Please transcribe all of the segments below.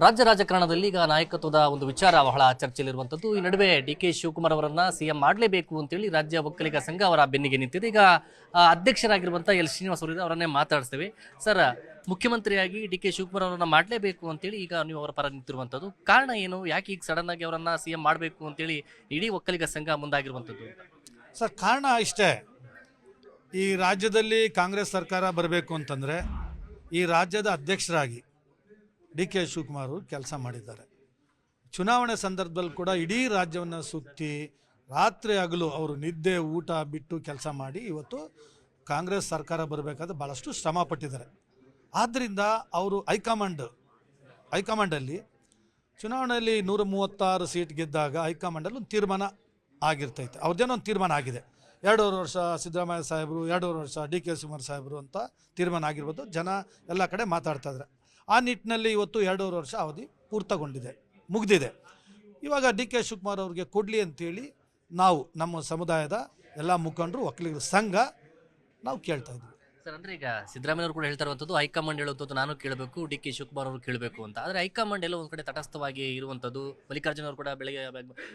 ರಾಜ್ಯ ರಾಜಕಾರಣದಲ್ಲಿ ಈಗ ನಾಯಕತ್ವದ ಒಂದು ವಿಚಾರ ಬಹಳ ಚರ್ಚೆಯಲ್ಲಿರುವಂಥದ್ದು. ಈ ನಡುವೆ ಡಿ.ಕೆ. ಶಿವಕುಮಾರ್ ಅವರನ್ನ ಸಿಎಂ ಮಾಡಲೇಬೇಕು ಅಂತೇಳಿ ರಾಜ್ಯ ಒಕ್ಕಲಿಗ ಸಂಘ ಅವರ ಬೆನ್ನಿಗೆ ನಿಂತಿದೆ. ಈಗ ಅಧ್ಯಕ್ಷರಾಗಿರುವಂಥ ಎಲ್ ಶ್ರೀನಿವಾಸ್ ಅವರು ಅವರನ್ನೇ ಮಾತಾಡಿಸ್ತೇವೆ. ಸರ್, ಮುಖ್ಯಮಂತ್ರಿಯಾಗಿ ಡಿ.ಕೆ. ಶಿವಕುಮಾರ್ ಅವರನ್ನ ಮಾಡಲೇಬೇಕು ಅಂತೇಳಿ ಈಗ ನೀವು ಅವರ ಪರ ನಿಂತಿರುವಂಥದ್ದು, ಕಾರಣ ಏನು? ಯಾಕೆ ಈಗ ಸಡನ್ ಆಗಿ ಅವರನ್ನ ಸಿಎಂ ಮಾಡಬೇಕು ಅಂತೇಳಿ ಇಡೀ ಒಕ್ಕಲಿಗ ಸಂಘ ಮುಂದಾಗಿರುವಂಥದ್ದು? ಸರ್, ಕಾರಣ ಇಷ್ಟೇ. ಈ ರಾಜ್ಯದಲ್ಲಿ ಕಾಂಗ್ರೆಸ್ ಸರ್ಕಾರ ಬರಬೇಕು ಅಂತಂದರೆ ಈ ರಾಜ್ಯದ ಅಧ್ಯಕ್ಷರಾಗಿ ಡಿ.ಕೆ. ಶಿವಕುಮಾರ್ ಕೆಲಸ ಮಾಡಿದ್ದಾರೆ. ಚುನಾವಣೆ ಸಂದರ್ಭದಲ್ಲಿ ಕೂಡ ಇಡೀ ರಾಜ್ಯವನ್ನು ಸುತ್ತಿ ರಾತ್ರಿ ಹಗಲು ಅವರು ನಿದ್ದೆ ಊಟ ಬಿಟ್ಟು ಕೆಲಸ ಮಾಡಿ ಇವತ್ತು ಕಾಂಗ್ರೆಸ್ ಸರ್ಕಾರ ಬರಬೇಕಾದ್ರೆ ಭಾಳಷ್ಟು ಶ್ರಮ ಪಟ್ಟಿದ್ದಾರೆ. ಆದ್ದರಿಂದ ಅವರು ಹೈಕಮಾಂಡಲ್ಲಿ ಚುನಾವಣೆಯಲ್ಲಿ 136 ಸೀಟ್ ಗೆದ್ದಾಗ ಹೈಕಮಾಂಡಲ್ಲಿ ಒಂದು ತೀರ್ಮಾನ ಆಗಿರ್ತೈತೆ. ಅವ್ರದ್ದೇನೋ ಒಂದು ತೀರ್ಮಾನ ಆಗಿದೆ. 2.5 ವರ್ಷ ಸಿದ್ದರಾಮಯ್ಯ ಸಾಹೇಬರು, 2.5 ವರ್ಷ ಡಿ.ಕೆ. ಶಿವಕುಮಾರ್ ಸಾಹೇಬರು ಅಂತ ತೀರ್ಮಾನ ಆಗಿರ್ಬೋದು. ಜನ ಎಲ್ಲ ಕಡೆ ಮಾತಾಡ್ತಾ ಇದ್ದಾರೆ. ಆ ನಿಟ್ಟಿನಲ್ಲಿ ಇವತ್ತು 2.5 ವರ್ಷ ಅವಧಿ ಪೂರ್ತಿಗೊಂಡಿದೆ, ಮುಗಿದಿದೆ. ಇವಾಗ ಡಿ.ಕೆ. ಶಿವಕುಮಾರ್ ಅವ್ರಿಗೆ ಕೊಡಲಿ ಅಂತೇಳಿ ನಾವು ನಮ್ಮ ಸಮುದಾಯದ ಎಲ್ಲ ಮುಖಂಡರು ಒಕ್ಕಲಿಗರ ಸಂಘ ನಾವು ಕೇಳ್ತಾ ಇದ್ವಿ. ಸರ್, ಅಂದರೆ ಈಗ ಸಿದ್ದರಾಮಯ್ಯ ಅವರು ಕೂಡ ಹೇಳ್ತಾ ಇರುವಂಥದ್ದು ಹೈಕಮಾಂಡ್ ಹೇಳುವಂಥದ್ದು ನಾನು ಕೇಳಬೇಕು, ಡಿ.ಕೆ. ಶಿವಕುಮಾರ್ ಅವರು ಕೇಳಬೇಕು ಅಂತ. ಆದರೆ ಹೈಕಮಾಂಡ್ ಎಲ್ಲ ಒಂದು ಕಡೆ ತಟಸ್ಥವಾಗಿ ಇರುವಂಥದ್ದು. ಮಲ್ಲಿಕಾರ್ಜುನ ಅವರು ಕೂಡ ಬೆಳಗ್ಗೆ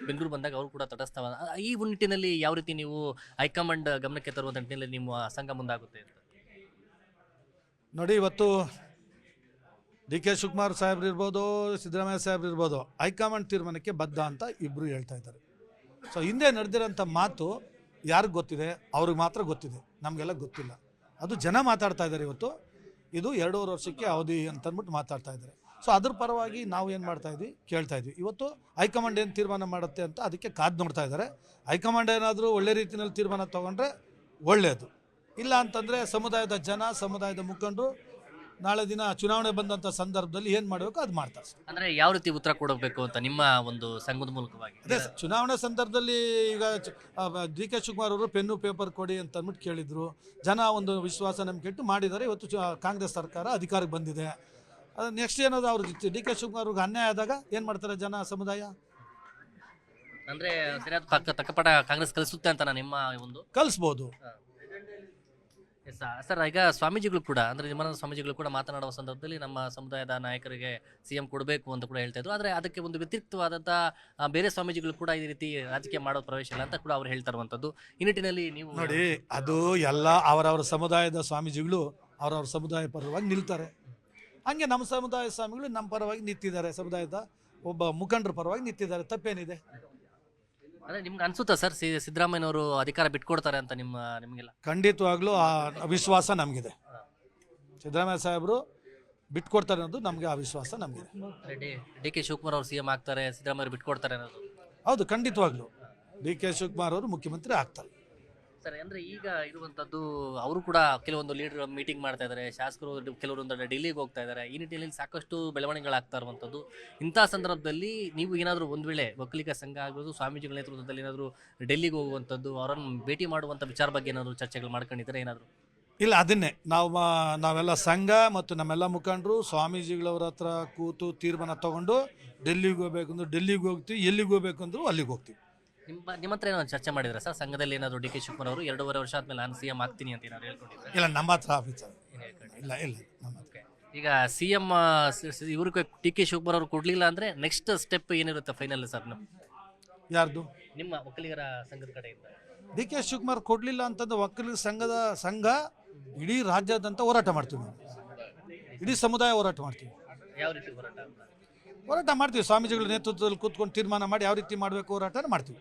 ಬೆಂಗಳೂರು ಬಂದಾಗ ಅವರು ಕೂಡ ತಟಸ್ಥವಾದ. ಈ ನಿಟ್ಟಿನಲ್ಲಿ ಯಾವ ರೀತಿ ನೀವು ಹೈಕಮಾಂಡ್ ಗಮನಕ್ಕೆ ತರುವಂಥ ನಿಟ್ಟಿನಲ್ಲಿ ನಿಮ್ಮ ಸಂಘ ಮುಂದಾಗುತ್ತೆ ಅಂತ ನೋಡಿ. ಇವತ್ತು ಡಿ.ಕೆ. ಶಿವಕುಮಾರ್ ಸಾಹೇಬ್ರು ಇರ್ಬೋದು, ಸಿದ್ದರಾಮಯ್ಯ ಸಾಹೇಬ್ರು ಇರ್ಬೋದು, ಹೈಕಮಾಂಡ್ ತೀರ್ಮಾನಕ್ಕೆ ಬದ್ಧ ಅಂತ ಇಬ್ಬರು ಹೇಳ್ತಾ ಇದ್ದಾರೆ. ಸೊ ಹಿಂದೆ ನಡೆದಿರೋಂಥ ಮಾತು ಯಾರಿಗೆ ಗೊತ್ತಿದೆ? ಅವ್ರಿಗೆ ಮಾತ್ರ ಗೊತ್ತಿದೆ, ನಮಗೆಲ್ಲ ಗೊತ್ತಿಲ್ಲ. ಅದು ಜನ ಮಾತಾಡ್ತಾ ಇದ್ದಾರೆ. ಇವತ್ತು ಇದು 2.5 ವರ್ಷಕ್ಕೆ ಅವಧಿ ಅಂತಂದ್ಬಿಟ್ಟು ಮಾತಾಡ್ತಾ ಇದ್ದಾರೆ. ಸೊ ಅದ್ರ ಪರವಾಗಿ ನಾವು ಏನು ಮಾಡ್ತಾ ಇದ್ವಿ, ಕೇಳ್ತಾ ಇದ್ವಿ. ಇವತ್ತು ಹೈಕಮಾಂಡ್ ಏನು ತೀರ್ಮಾನ ಮಾಡುತ್ತೆ ಅಂತ ಅದಕ್ಕೆ ಕಾದು ನೋಡ್ತಾ ಇದ್ದಾರೆ. ಹೈಕಮಾಂಡ್ ಏನಾದರೂ ಒಳ್ಳೆ ರೀತಿಯಲ್ಲಿ ತೀರ್ಮಾನ ತೊಗೊಂಡ್ರೆ ಒಳ್ಳೆಯದು, ಇಲ್ಲ ಅಂತಂದರೆ ಸಮುದಾಯದ ಜನ, ಸಮುದಾಯದ ಮುಖಂಡರು ನಾಳೆ ದಿನ ಚುನಾವಣೆ ಬಂದಂಥ ಸಂದರ್ಭದಲ್ಲಿ ಏನು ಮಾಡಬೇಕು ಅದು ಮಾಡ್ತಾರೆ. ಅಂದರೆ ಯಾವ ರೀತಿ ಉತ್ತರ ಕೊಡಬೇಕು ಅಂತ ನಿಮ್ಮ ಒಂದು ಸಂಘದ ಮೂಲಕವಾಗಿ? ಅದೇ ಚುನಾವಣೆ ಸಂದರ್ಭದಲ್ಲಿ ಈಗ ಡಿ.ಕೆ. ಶಿವಕುಮಾರ್ ಅವರು ಪೆನ್ನು ಪೇಪರ್ ಕೊಡಿ ಅಂತ ಅಂದ್ಬಿಟ್ಟು ಕೇಳಿದರು. ಜನ ಒಂದು ವಿಶ್ವಾಸ ನಮ್ಗೆ ಇಟ್ಟು ಮಾಡಿದ್ದಾರೆ. ಇವತ್ತು ಕಾಂಗ್ರೆಸ್ ಸರ್ಕಾರ ಅಧಿಕಾರಕ್ಕೆ ಬಂದಿದೆ. ಅದು ನೆಕ್ಸ್ಟ್ ಏನಾದ್ರು ಅವ್ರಿಗೆ ಡಿ.ಕೆ. ಶಿವಕುಮಾರ್ ಅವ್ರಿಗೆ ಅನ್ಯಾಯ ಆದಾಗ ಏನು ಮಾಡ್ತಾರೆ ಜನ, ಸಮುದಾಯ? ಅಂದರೆ ಸರಿಯಾದ ತಕ್ಕಪಟ ಕಾಂಗ್ರೆಸ್ ಕಲಿಸುತ್ತೆ ಅಂತ ನಿಮ್ಮ ಒಂದು ಕಲಿಸ್ಬೋದು. ಸರ್, ಈಗ ಸ್ವಾಮೀಜಿಗಳು ಕೂಡ ಅಂದರೆ ನಿಮ್ಮ ಸ್ವಾಮೀಜಿಗಳು ಕೂಡ ಮಾತನಾಡುವ ಸಂದರ್ಭದಲ್ಲಿ ನಮ್ಮ ಸಮುದಾಯದ ನಾಯಕರಿಗೆ ಸಿಎಂ ಕೊಡಬೇಕು ಅಂತ ಕೂಡ ಹೇಳ್ತಾ ಇದ್ರು. ಆದರೆ ಅದಕ್ಕೆ ಒಂದು ವ್ಯತಿರಿಕ್ತವಾದಂಥ ಬೇರೆ ಸ್ವಾಮೀಜಿಗಳು ಕೂಡ ಈ ರೀತಿ ರಾಜಕೀಯ ಮಾಡೋದು ಪ್ರವೇಶ ಇಲ್ಲ ಅಂತ ಕೂಡ ಅವ್ರು ಹೇಳ್ತಾ ಇರುವಂಥದ್ದು. ಈ ನಿಟ್ಟಿನಲ್ಲಿ ನೀವು ನೋಡಿ, ಅದು ಎಲ್ಲ ಅವರವರ ಸಮುದಾಯದ ಸ್ವಾಮೀಜಿಗಳು ಅವರವ್ರ ಸಮುದಾಯ ಪರವಾಗಿ ನಿಲ್ತಾರೆ. ಹಂಗೆ ನಮ್ಮ ಸಮುದಾಯ ಸ್ವಾಮಿಗಳು ನಮ್ಮ ಪರವಾಗಿ ನಿಂತಿದ್ದಾರೆ, ಸಮುದಾಯದ ಒಬ್ಬ ಮುಖಂಡರ ಪರವಾಗಿ ನಿಂತಿದ್ದಾರೆ. ತಪ್ಪೇನಿದೆ? ಅಂದರೆ ನಿಮ್ಗೆ ಅನ್ಸುತ್ತಾ ಸರ್ ಸಿದ್ದರಾಮಯ್ಯನವರು ಅಧಿಕಾರ ಬಿಟ್ಕೊಡ್ತಾರೆ ಅಂತ ನಿಮಗೆಲ್ಲ? ಖಂಡಿತವಾಗ್ಲೂ ಆ ವಿಶ್ವಾಸ ನಮಗಿದೆ. ಸಿದ್ದರಾಮಯ್ಯ ಸಾಹೇಬರು ಬಿಟ್ಕೊಡ್ತಾರೆ ಅನ್ನೋದು ನಮಗೆ ಆ ವಿಶ್ವಾಸ ನಮಗಿದೆ. ಡಿ.ಕೆ. ಶಿವಕುಮಾರ್ ಅವರು ಸಿಎಂ ಆಗ್ತಾರೆ, ಸಿದ್ದರಾಮಯ್ಯ ಬಿಟ್ಕೊಡ್ತಾರೆ ಅನ್ನೋದು? ಹೌದು, ಖಂಡಿತವಾಗ್ಲೂ ಡಿ.ಕೆ. ಶಿವಕುಮಾರ್ ಅವರು ಮುಖ್ಯಮಂತ್ರಿ ಆಗ್ತಾರೆ. ಸರ್, ಅಂದರೆ ಈಗ ಇರುವಂಥದ್ದು ಅವರು ಕೂಡ ಕೆಲವೊಂದು ಲೀಡರ್ ಮೀಟಿಂಗ್ ಮಾಡ್ತಾ ಇದ್ದಾರೆ, ಶಾಸಕರು ಕೆಲವರೊಂದು ಡೆಲ್ಲಿಗೆ ಹೋಗ್ತಾ ಇದ್ದಾರೆ. ಈ ನಿಟ್ಟಿನಲ್ಲಿ ಸಾಕಷ್ಟು ಬೆಳವಣಿಗೆಗಳಾಗ್ತಾ ಇರುವಂಥದ್ದು. ಇಂಥ ಸಂದರ್ಭದಲ್ಲಿ ನೀವು ಏನಾದರೂ ಒಂದು ವೇಳೆ ಒಕ್ಕಲಿಗ ಸಂಘ ಆಗ್ಬೋದು, ಸ್ವಾಮೀಜಿಗಳ ನೇತೃತ್ವದಲ್ಲಿ ಏನಾದರೂ ಡೆಲ್ಲಿಗೆ ಹೋಗುವಂಥದ್ದು, ಅವರನ್ನು ಭೇಟಿ ಮಾಡುವಂಥ ವಿಚಾರ ಬಗ್ಗೆ ಏನಾದರೂ ಚರ್ಚೆಗಳು ಮಾಡ್ಕೊಂಡಿದ್ದಾರೆ ಏನಾದರೂ? ಇಲ್ಲ, ಅದನ್ನೇ ನಾವೆಲ್ಲ ಸಂಘ ಮತ್ತು ನಮ್ಮೆಲ್ಲ ಮುಖಂಡರು ಸ್ವಾಮೀಜಿಗಳವ್ರ ಹತ್ರ ಕೂತು ತೀರ್ಮಾನ ತೊಗೊಂಡು ಡೆಲ್ಲಿಗೆ ಹೋಗ್ಬೇಕು ಅಂದ್ರೆ ಡೆಲ್ಲಿಗೆ ಹೋಗ್ತೀವಿ, ಎಲ್ಲಿಗೆ ಹೋಗ್ಬೇಕು ಅಂದರೂ ಅಲ್ಲಿಗೆ ಹೋಗ್ತೀವಿ. ನಿಮ್ಮ ಹತ್ರ ಏನೋ ಚರ್ಚೆ ಮಾಡಿದ್ರೆ ಸರ್ ಸಂಘದಲ್ಲಿ ಏನಾದರೂ ಡಿ.ಕೆ. ಶಿವಕುಮಾರ್ ಅವರು 2.5 ವರ್ಷ ಆದ್ಮೇಲೆ ನಾನು ಸಿಎಂ ಆಗ್ತೀನಿ ಅಂತ ಏನಾದ್ರು ಹೇಳ್ಕೊಂಡಿದ್ದಾರೆ? ಇಲ್ಲ, ನಮ್ಮ ಹತ್ರ ಆಫೀಸರ್ ಇಲ್ಲ. ನಮ್ಮ ಹತ್ರ ಈಗ ಸಿಎಂ ಇವ್ರಿಗೆ ಡಿ.ಕೆ. ಶಿವಕುಮಾರ್ ಅವರು ಕೊಡ್ಲಿಲ್ಲ ಅಂದ್ರೆ ನೆಕ್ಸ್ಟ್ ಸ್ಟೆಪ್ ಏನಿರುತ್ತೆ ಫೈನಲ್ ಸರ್? ಯಾರ್ದು? ನಿಮ್ಮ ಒಕ್ಕಲಿಗರ ಸಂಘದ ಕಡೆಯಿಂದ ಡಿ.ಕೆ. ಶಿವಕುಮಾರ್ ಕೊಡಲಿಲ್ಲ ಅಂತಂದ್ರೆ ಒಕ್ಕಲಿಗರ ಸಂಘ ಇಡೀ ರಾಜ್ಯಾದ್ಯಂತ ಹೋರಾಟ ಮಾಡ್ತೀವಿ. ನಾವು ಇಡೀ ಸಮುದಾಯ ಹೋರಾಟ ಮಾಡ್ತೀವಿ. ಯಾವ ರೀತಿ ಹೋರಾಟ ಮಾಡ್ತೀವಿ? ಸ್ವಾಮೀಜಿಗಳ ನೇತೃತ್ವದಲ್ಲಿ ಕೂತ್ಕೊಂಡು ತೀರ್ಮಾನ ಮಾಡಿ ಯಾವ ರೀತಿ ಮಾಡಬೇಕು ಹೋರಾಟ ಮಾಡ್ತೀವಿ.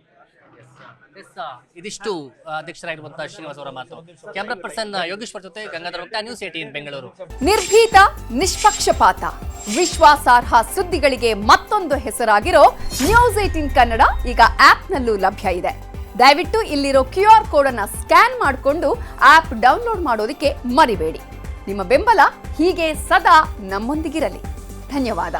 ಇದಿಷ್ಟು ಅಧ್ಯಕ್ಷರಾಗಿರುವಂತಹ ಶ್ರೀನಿವಾಸ್ ಅವರ ಮಾತು. ಕ್ಯಾಮರಾ ಪರ್ಸನ್ ಯೋಗೇಶ್ವರ್ ಜೊತೆ ಗಂಗಾಧರ್ ಭಟ್ಟ, ನ್ಯೂಸ್ 18 ಬೆಂಗಳೂರು. ನಿರ್ಭೀತ, ನಿಷ್ಪಕ್ಷಪಾತ, ವಿಶ್ವಾಸಾರ್ಹ ಸುದ್ದಿಗಳಿಗೆ ಮತ್ತೊಂದು ಹೆಸರಾಗಿರೋ ನ್ಯೂಸ್ 18 ಕನ್ನಡ ಈಗ ಆಪ್ನಲ್ಲೂ ಲಭ್ಯ ಇದೆ. ದಯವಿಟ್ಟು ಇಲ್ಲಿರೋ QR ಕೋಡ್ ಅನ್ನ ಸ್ಕ್ಯಾನ್ ಮಾಡಿಕೊಂಡು ಆಪ್ ಡೌನ್ಲೋಡ್ ಮಾಡೋದಕ್ಕೆ ಮರಿಬೇಡಿ. ನಿಮ್ಮ ಬೆಂಬಲ ಹೀಗೆ ಸದಾ ನಮ್ಮೊಂದಿಗಿರಲಿ. ಧನ್ಯವಾದ.